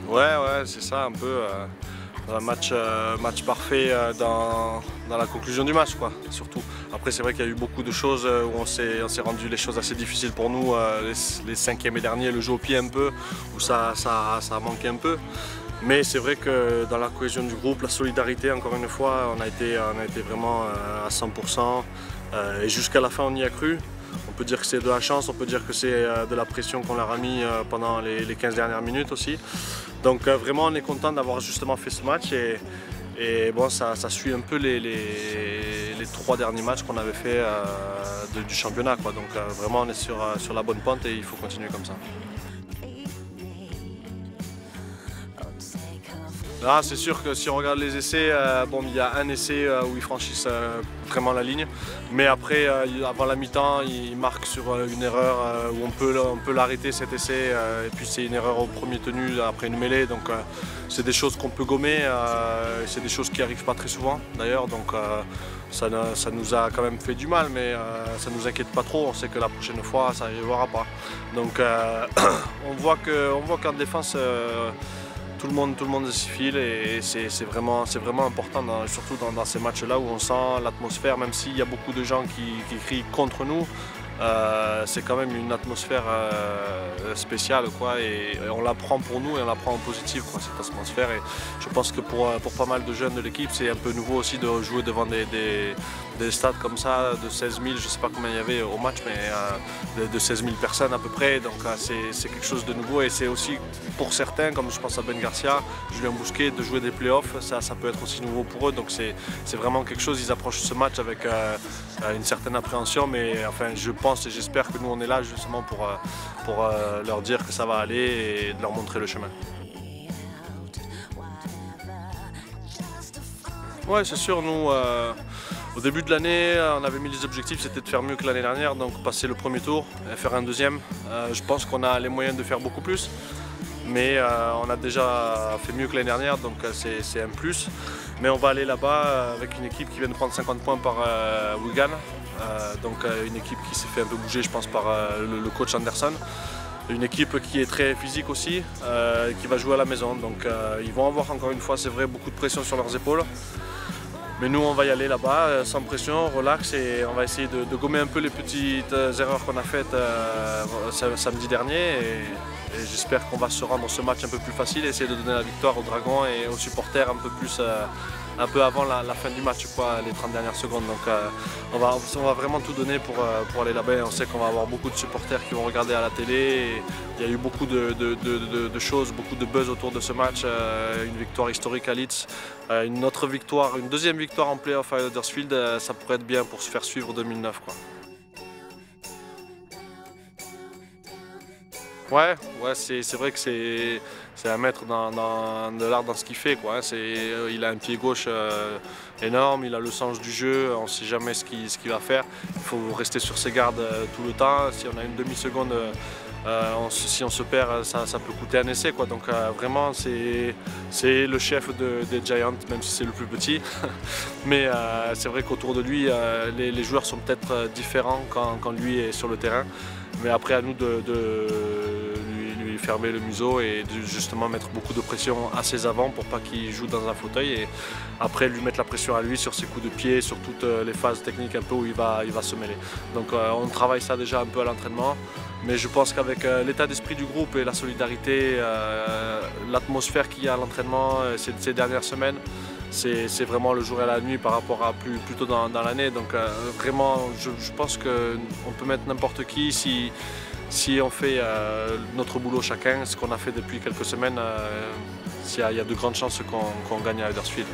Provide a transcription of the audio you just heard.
Ouais, c'est ça un peu. Un match parfait dans la conclusion du match, quoi, surtout. Après, c'est vrai qu'il y a eu beaucoup de choses où on s'est rendu les choses assez difficiles pour nous, les cinquièmes et derniers, le jeu au pied un peu, où ça a manqué un peu. Mais c'est vrai que dans la cohésion du groupe, la solidarité, encore une fois, on a été vraiment à 100%. Et jusqu'à la fin, on y a cru. On peut dire que c'est de la chance, on peut dire que c'est de la pression qu'on leur a mis pendant les 15 dernières minutes aussi. Donc vraiment on est content d'avoir justement fait ce match et bon, ça suit un peu les 3 derniers matchs qu'on avait fait du championnat, quoi. Donc vraiment on est sur la bonne pente et il faut continuer comme ça. Ah, c'est sûr que si on regarde les essais, bon, il y a un essai où ils franchissent vraiment la ligne, mais après, avant la mi-temps, ils marquent sur une erreur où on peut l'arrêter cet essai, et puis c'est une erreur au premier tenu après une mêlée, donc c'est des choses qu'on peut gommer, c'est des choses qui n'arrivent pas très souvent d'ailleurs, donc ça nous a quand même fait du mal, mais ça ne nous inquiète pas trop, on sait que la prochaine fois ça n'arrivera pas. Donc on voit qu'en défense, tout le monde s'y file et c'est vraiment important, surtout dans ces matchs-là où on sent l'atmosphère, même s'il y a beaucoup de gens qui crient contre nous, c'est quand même une atmosphère spéciale, quoi, et on la prend pour nous et on la prend en positif, quoi, cette atmosphère. Et je pense que pour pas mal de jeunes de l'équipe, c'est un peu nouveau aussi de jouer devant des stades comme ça, de 16 000, je ne sais pas combien il y avait au match, mais de 16 000 personnes à peu près, donc c'est quelque chose de nouveau et c'est aussi pour certains, comme je pense à Ben Garcia, Julien Bousquet, de jouer des playoffs, ça peut être aussi nouveau pour eux, donc c'est vraiment quelque chose, ils approchent ce match avec une certaine appréhension, mais enfin je pense et j'espère que nous on est là justement pour leur dire que ça va aller et de leur montrer le chemin. Ouais, c'est sûr, nous au début de l'année on avait mis les objectifs, c'était de faire mieux que l'année dernière, donc passer le premier tour et faire un deuxième. Je pense qu'on a les moyens de faire beaucoup plus, mais on a déjà fait mieux que l'année dernière, donc c'est un plus. Mais on va aller là-bas avec une équipe qui vient de prendre 50 points par Wigan, donc une équipe qui s'est fait un peu bouger, je pense, par le coach Anderson. Une équipe qui est très physique aussi, qui va jouer à la maison, donc ils vont avoir encore une fois, c'est vrai, beaucoup de pression sur leurs épaules. Mais nous on va y aller là-bas sans pression, relax, et on va essayer de gommer un peu les petites erreurs qu'on a faites samedi dernier. Et j'espère qu'on va se rendre ce match un peu plus facile, essayer de donner la victoire aux Dragons et aux supporters un peu avant la fin du match, quoi, les 30 dernières secondes. Donc on va vraiment tout donner pour aller là-bas. On sait qu'on va avoir beaucoup de supporters qui vont regarder à la télé. Et il y a eu beaucoup de choses, beaucoup de buzz autour de ce match. Une victoire historique à Leeds, une deuxième victoire en play-off à Huddersfield, ça pourrait être bien pour se faire suivre 2009, quoi. Ouais, c'est vrai que c'est un maître de l'art dans ce qu'il fait, quoi. Il a un pied gauche énorme, il a le sens du jeu, on ne sait jamais ce qu'il va faire. Il faut rester sur ses gardes tout le temps. Si on a une demi-seconde, si on se perd, ça peut coûter un essai, quoi. Donc vraiment, c'est le chef des Giants, même si c'est le plus petit. Mais c'est vrai qu'autour de lui, les joueurs sont peut-être différents quand lui est sur le terrain. Mais après, à nous de lui fermer le museau et de justement mettre beaucoup de pression à ses avants pour pas qu'il joue dans un fauteuil, et après lui mettre la pression à lui sur ses coups de pied, sur toutes les phases techniques un peu où il va se mêler. Donc on travaille ça déjà un peu à l'entraînement, mais je pense qu'avec l'état d'esprit du groupe et la solidarité, l'atmosphère qu'il y a à l'entraînement ces dernières semaines, c'est vraiment le jour et la nuit par rapport à plus tôt dans l'année. Donc vraiment, je pense qu'on peut mettre n'importe qui si on fait notre boulot chacun, ce qu'on a fait depuis quelques semaines, il y a de grandes chances qu'on gagne à Huddersfield.